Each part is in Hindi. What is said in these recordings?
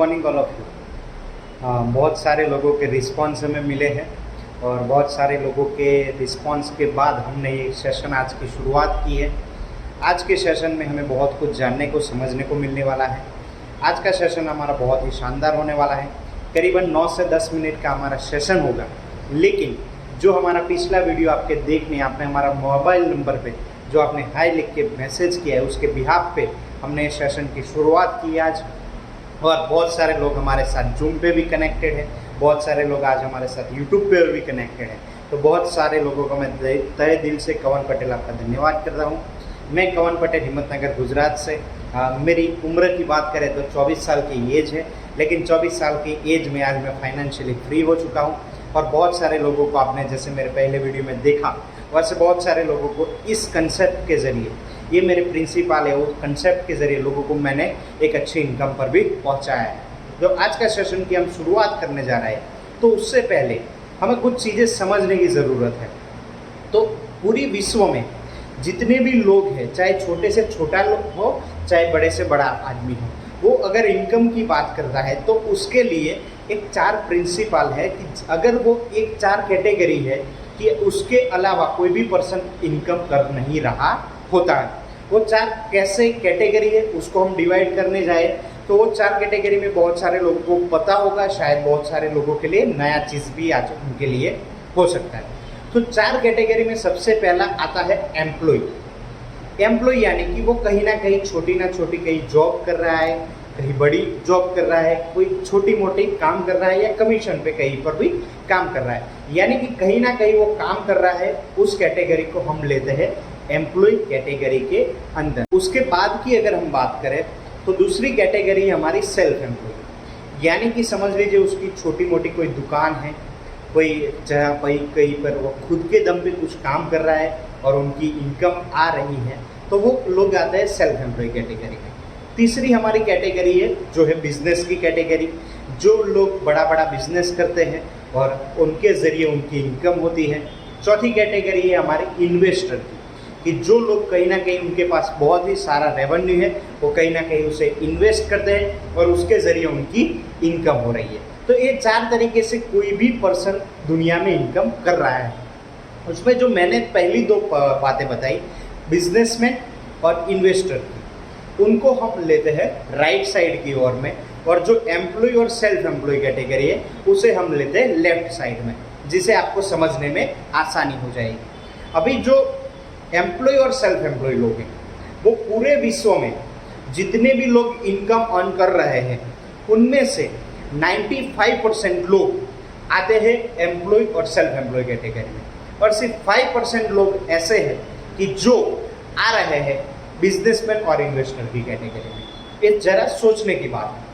Morning all of you. बहुत सारे लोगों के रिस्पांस हमें मिले हैं और बहुत सारे लोगों के रिस्पांस के बाद हमने ये सेशन आज की शुरुआत की है। आज के सेशन में हमें बहुत कुछ जानने को समझने को मिलने वाला है। आज का सेशन हमारा बहुत ही शानदार होने वाला है। करीबन 9 से 10 मिनट का हमारा सेशन होगा, लेकिन जो हमारा पिछला वीडियो आपके देखने आपने हमारा मोबाइल नंबर पे जो आपने हाई लिख के मैसेज किया है उसके बिहाफ पे हमने इस सेशन की शुरुआत की आज। और बहुत सारे लोग हमारे साथ जूम पे भी कनेक्टेड हैं, बहुत सारे लोग आज हमारे साथ यूट्यूब पे भी कनेक्टेड हैं। तो बहुत सारे लोगों को मैं तहे दिल से कवन पटेल आपका धन्यवाद कर रहा हूँ। मैं कवन पटेल हिम्मतनगर गुजरात से। मेरी उम्र की बात करें तो 24 साल की एज है, लेकिन 24 साल की एज में आज मैं फाइनेंशियली फ्री हो चुका हूँ। और बहुत सारे लोगों को आपने जैसे मेरे पहले वीडियो में देखा, वैसे बहुत सारे लोगों को इस कंसेप्ट के ज़रिए, ये मेरे प्रिंसिपल है, उस कंसेप्ट के ज़रिए लोगों को मैंने एक अच्छी इनकम पर भी पहुंचाया है। जो आज का सेशन की हम शुरुआत करने जा रहे हैं, तो उससे पहले हमें कुछ चीज़ें समझने की ज़रूरत है। तो पूरी विश्व में जितने भी लोग हैं, चाहे छोटे से छोटा लोग हो चाहे बड़े से बड़ा आदमी हो, वो अगर इनकम की बात कर रहा है तो उसके लिए एक 4 प्रिंसिपल है कि अगर वो एक 4 कैटेगरी है कि उसके अलावा कोई भी पर्सन इनकम कर नहीं रहा होता है। वो 4 कैसे कैटेगरी है उसको हम डिवाइड करने जाए तो वो 4 कैटेगरी में बहुत सारे लोगों को पता होगा, शायद बहुत सारे लोगों के लिए नया चीज़ भी आज उनके लिए हो सकता है। तो 4 कैटेगरी में सबसे पहला आता है एम्प्लॉय। एम्प्लॉय यानी कि वो कहीं ना छोटी कहीं जॉब कर रहा है, कहीं बड़ी जॉब कर रहा है, कोई छोटी मोटी काम कर रहा है या कमीशन पे कहीं पर भी काम कर रहा है, यानी कि कहीं ना कहीं वो काम कर रहा है। उस कैटेगरी को हम लेते हैं एम्प्लॉय कैटेगरी के अंदर। उसके बाद की अगर हम बात करें तो दूसरी कैटेगरी हमारी सेल्फ एम्प्लॉय, यानी कि समझ लीजिए उसकी छोटी मोटी कोई दुकान है, कोई जहाँ कहीं पर वो खुद के दम पे कुछ काम कर रहा है और उनकी इनकम आ रही है, तो वो लोग आते हैं सेल्फ एम्प्लॉय कैटेगरी में। तीसरी हमारी कैटेगरी है जो है बिजनेस की कैटेगरी, जो लोग बड़ा बड़ा बिजनेस करते हैं और उनके ज़रिए उनकी इनकम होती है। चौथी कैटेगरी है हमारी इन्वेस्टर की, कि जो लोग कहीं ना कहीं उनके पास बहुत ही सारा रेवेन्यू है, वो कहीं ना कहीं उसे इन्वेस्ट करते हैं और उसके ज़रिए उनकी इनकम हो रही है। तो ये 4 तरीके से कोई भी पर्सन दुनिया में इनकम कर रहा है। उसमें जो मैंने पहली 2 बातें बताई, बिजनेसमैन और इन्वेस्टर की, उनको हम लेते हैं राइट साइड की ओर में, और जो एम्प्लॉय और सेल्फ एम्प्लॉय कैटेगरी है उसे हम लेते हैं लेफ्ट साइड में, जिसे आपको समझने में आसानी हो जाएगी। अभी जो एम्प्लॉय और सेल्फ एम्प्लॉय लोग हैं, वो पूरे विश्व में जितने भी लोग इनकम अर्न कर रहे हैं उनमें से 95% लोग आते हैं एम्प्लॉय और सेल्फ एम्प्लॉय कैटेगरी में, और सिर्फ 5% लोग ऐसे हैं कि जो आ रहे हैं बिजनेसमैन और इन्वेस्टर की कैटेगरी में। ये जरा सोचने की बात है।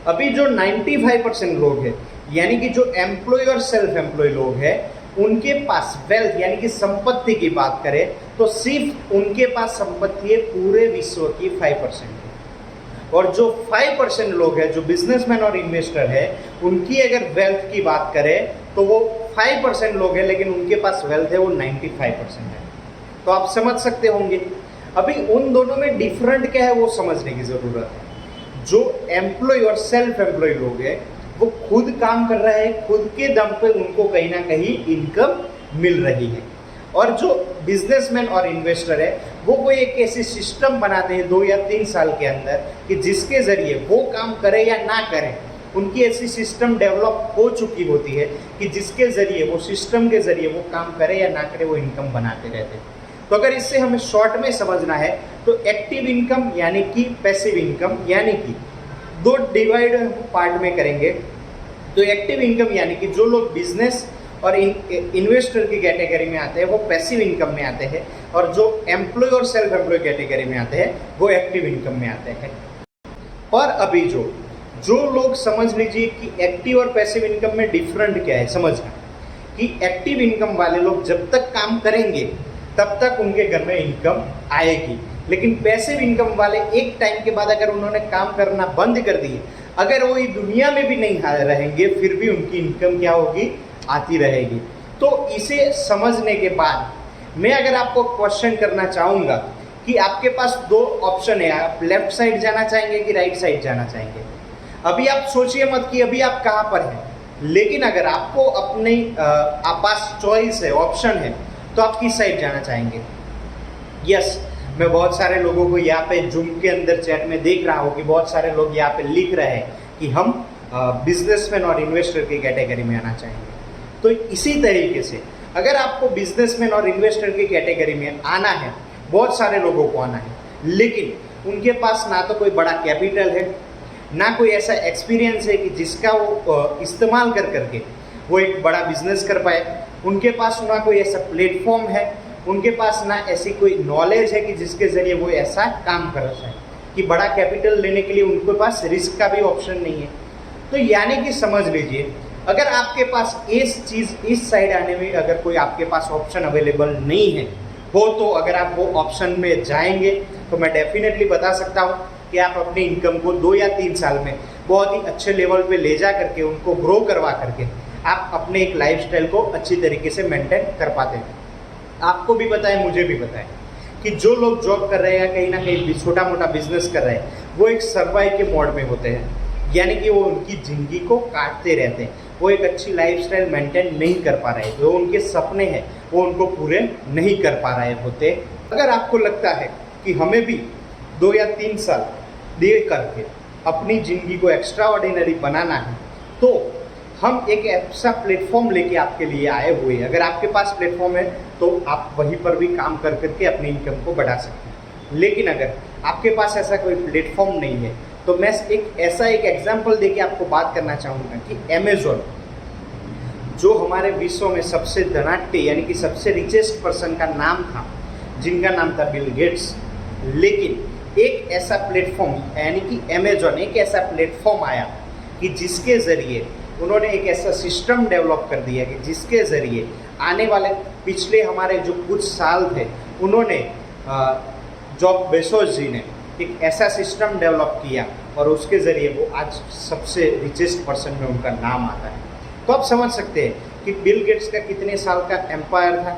अभी जो 95% लोग हैं, यानी कि जो एम्प्लॉय और सेल्फ एम्प्लॉय लोग हैं, उनके पास वेल्थ यानी कि संपत्ति की बात करें तो सिर्फ उनके पास संपत्ति है पूरे विश्व की 5%। और जो 5% लोग हैं जो बिजनेसमैन और इन्वेस्टर है, उनकी अगर वेल्थ की बात करें तो वो 5% लोग हैं, लेकिन उनके पास वेल्थ है वो 95% है। तो आप समझ सकते होंगे। अभी उन दोनों में डिफरेंट क्या है वो समझने की ज़रूरत है। जो एम्प्लॉय और सेल्फ एम्प्लॉय लोग हैं वो खुद काम कर रहे हैं, खुद के दम पे उनको कहीं ना कहीं इनकम मिल रही है। और जो बिजनेसमैन और इन्वेस्टर है वो कोई एक ऐसी सिस्टम बनाते हैं 2 या 3 साल के अंदर कि जिसके ज़रिए वो काम करें या ना करें, उनकी ऐसी सिस्टम डेवलप हो चुकी होती है कि जिसके ज़रिए वो सिस्टम के ज़रिए वो काम करे या ना करे वो इनकम बनाते रहते हैं। तो अगर इससे हमें शॉर्ट में समझना है तो एक्टिव इनकम यानी कि पैसिव इनकम, यानी कि 2 डिवाइड पार्ट में करेंगे। तो एक्टिव इनकम यानी कि जो लोग बिजनेस और इन्वेस्टर की कैटेगरी में आते हैं वो पैसिव इनकम में आते हैं, और जो एम्प्लॉय और सेल्फ एम्प्लॉय कैटेगरी में आते हैं वो एक्टिव इनकम में आते हैं। और अभी जो लोग समझ लीजिए कि एक्टिव और पैसिव इनकम में डिफरेंट क्या है समझना, कि एक्टिव इनकम वाले लोग जब तक काम करेंगे तब तक उनके घर में इनकम आएगी, लेकिन पैसिव इनकम वाले एक टाइम के बाद अगर उन्होंने काम करना बंद कर दिए, अगर वो दुनिया में भी नहीं रहेंगे, फिर भी उनकी इनकम क्या होगी, आती रहेगी। तो इसे समझने के बाद मैं अगर आपको क्वेश्चन करना चाहूँगा कि आपके पास 2 ऑप्शन है, आप लेफ्ट साइड जाना चाहेंगे कि राइट साइड जाना चाहेंगे। अभी आप सोचिए मत कि अभी आप कहाँ पर हैं, लेकिन अगर आपको अपने आप पास चॉइस है, ऑप्शन है, तो आप किस साइड जाना चाहेंगे? यस, मैं बहुत सारे लोगों को यहाँ पे जूम के अंदर चैट में देख रहा हूँ कि बहुत सारे लोग यहाँ पे लिख रहे हैं कि हम बिजनेसमैन और इन्वेस्टर की कैटेगरी में आना चाहेंगे। तो इसी तरीके से अगर आपको बिजनेसमैन और इन्वेस्टर की कैटेगरी में आना है, बहुत सारे लोगों को आना है, लेकिन उनके पास ना तो कोई बड़ा कैपिटल है, ना कोई ऐसा एक्सपीरियंस है कि जिसका वो इस्तेमाल कर करके वो एक बड़ा बिजनेस कर पाए। उनके पास ना कोई ऐसा प्लेटफॉर्म है, उनके पास ना ऐसी कोई नॉलेज है कि जिसके ज़रिए वो ऐसा काम कर सकें, कि बड़ा कैपिटल लेने के लिए उनके पास रिस्क का भी ऑप्शन नहीं है। तो यानी कि समझ लीजिए, अगर आपके पास इस साइड आने में अगर कोई आपके पास ऑप्शन अवेलेबल नहीं है तो अगर आप वो ऑप्शन में जाएंगे तो मैं डेफिनेटली बता सकता हूँ कि आप अपनी इनकम को 2 या 3 साल में बहुत ही अच्छे लेवल पे ले जा करके उनको ग्रो करवा करके आप अपने एक लाइफस्टाइल को अच्छी तरीके से मेंटेन कर पाते हैं। आपको भी पता है, मुझे भी पता है कि जो लोग जॉब कर रहे हैं या कहीं ना कहीं छोटा मोटा बिजनेस कर रहे हैं, वो एक सर्वाइव के मोड में होते हैं, यानी कि वो उनकी ज़िंदगी को काटते रहते हैं, वो एक अच्छी लाइफस्टाइल मेंटेन नहीं कर पा रहे, जो उनके सपने हैं वो उनको पूरे नहीं कर पा रहे होते। अगर आपको लगता है कि हमें भी 2 या 3 साल दे करके अपनी ज़िंदगी को एक्स्ट्रा ऑर्डिनरी बनाना है, तो हम एक ऐसा प्लेटफॉर्म लेके आपके लिए आए हुए हैं। अगर आपके पास प्लेटफॉर्म है तो आप वहीं पर भी काम कर करके अपनी इनकम को बढ़ा सकते हैं। लेकिन अगर आपके पास ऐसा कोई प्लेटफॉर्म नहीं है तो मैं एक एग्जांपल देके आपको बात करना चाहूँगा कि अमेज़ॉन, जो हमारे विश्व में सबसे धनाढ्य यानी कि सबसे रिचेस्ट पर्सन का नाम था, जिनका नाम था बिल गेट्स, लेकिन एक ऐसा प्लेटफॉर्म यानी कि अमेज़ॉन एक ऐसा प्लेटफॉर्म आया कि जिसके ज़रिए उन्होंने एक ऐसा सिस्टम डेवलप कर दिया कि जिसके ज़रिए आने वाले पिछले हमारे जो कुछ साल थे, उन्होंने जॉब बेजोस जी ने एक ऐसा सिस्टम डेवलप किया और उसके ज़रिए वो आज सबसे रिचेस्ट पर्सन में उनका नाम आता है। तो आप समझ सकते हैं कि बिल गेट्स का कितने साल का एम्पायर था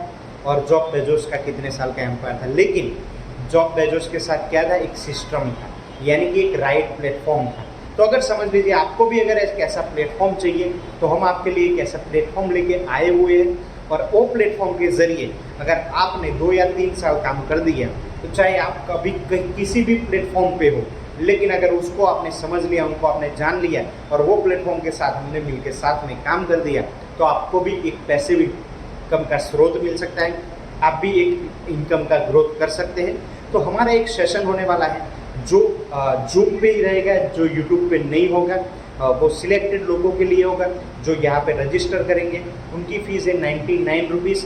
और जॉब बेजोस का कितने साल का एम्पायर था। लेकिन जॉब बेजोस के साथ क्या था, एक सिस्टम था, यानी कि एक राइट प्लेटफॉर्म था। तो अगर समझ लीजिए आपको भी अगर एक ऐसा प्लेटफॉर्म चाहिए तो हम आपके लिए एक ऐसा प्लेटफॉर्म लेके आए हुए हैं, और वो प्लेटफॉर्म के ज़रिए अगर आपने 2 या 3 साल काम कर दिया, तो चाहे आप कभी किसी भी प्लेटफॉर्म पे हो, लेकिन अगर उसको आपने समझ लिया, उनको आपने जान लिया और वो प्लेटफॉर्म के साथ हमने मिलकर साथ में काम कर दिया, तो आपको भी एक पैसिव इनकम का स्रोत मिल सकता है, आप भी एक इनकम का ग्रोथ कर सकते हैं। तो हमारा एक सेशन होने वाला है जो जूम पे ही रहेगा, जो यूट्यूब पे नहीं होगा, वो सिलेक्टेड लोगों के लिए होगा जो यहाँ पे रजिस्टर करेंगे। उनकी फ़ीस है 99 रुपीज़।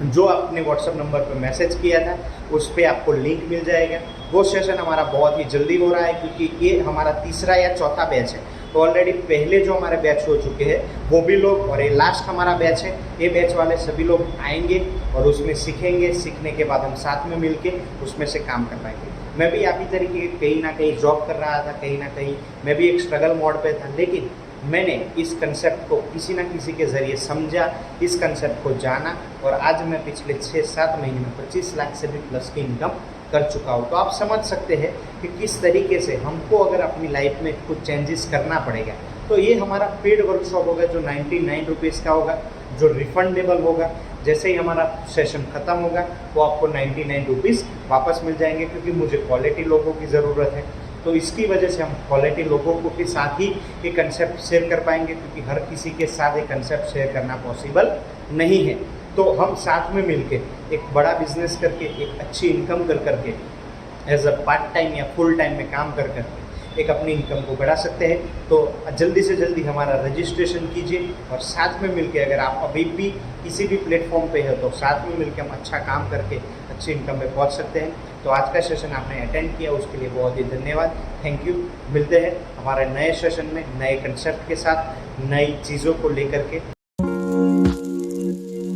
जो आपने व्हाट्सअप नंबर पर मैसेज किया था उस पर आपको लिंक मिल जाएगा। वो सेशन हमारा बहुत ही जल्दी हो रहा है क्योंकि ये हमारा तीसरा या चौथा बैच है। तो ऑलरेडी पहले जो हमारे बैच हो चुके हैं वो भी लोग, और ये लास्ट हमारा बैच है, ये बैच वाले सभी लोग आएंगे और उसमें सीखेंगे। सीखने के बाद हम साथ में मिलके उसमें से काम कर पाएंगे। मैं भी आपकी तरीके कहीं ना कहीं जॉब कर रहा था, कहीं ना कहीं मैं भी एक स्ट्रगल मोड पे था, लेकिन मैंने इस कंसेप्ट को किसी ना किसी के ज़रिए समझा, इस कंसेप्ट को जाना, और आज मैं पिछले 6-7 महीने में 25 लाख से भी प्लस की इनकम कर चुका हूँ। तो आप समझ सकते हैं कि किस तरीके से हमको अगर अपनी लाइफ में कुछ चेंजेस करना पड़ेगा। तो ये हमारा पेड वर्कशॉप होगा जो 99 रुपीज़ का होगा, जो रिफंडेबल होगा। जैसे ही हमारा सेशन ख़त्म होगा वो आपको 99 रुपीज़ वापस मिल जाएंगे, क्योंकि मुझे क्वालिटी लोगों की ज़रूरत है। तो इसकी वजह से हम क्वालिटी लोगों को के साथ ही ये कंसेप्ट शेयर कर पाएंगे, क्योंकि हर किसी के साथ ये कंसेप्ट शेयर करना पॉसिबल नहीं है। तो हम साथ में मिलके एक बड़ा बिजनेस करके एक अच्छी इनकम कर करके एज अ पार्ट टाइम या फुल टाइम में काम कर करके एक अपनी इनकम को बढ़ा सकते हैं। तो जल्दी से जल्दी हमारा रजिस्ट्रेशन कीजिए, और साथ में मिलके अगर आप अभी भी किसी भी प्लेटफॉर्म पे है तो साथ में मिलके हम अच्छा काम करके अच्छी इनकम में पहुंच सकते हैं। तो आज का सेशन आपने अटेंड किया उसके लिए बहुत ही धन्यवाद, थैंक यू। मिलते हैं हमारे नए सेशन में नए कंसेप्ट के साथ, नई चीज़ों को लेकर के।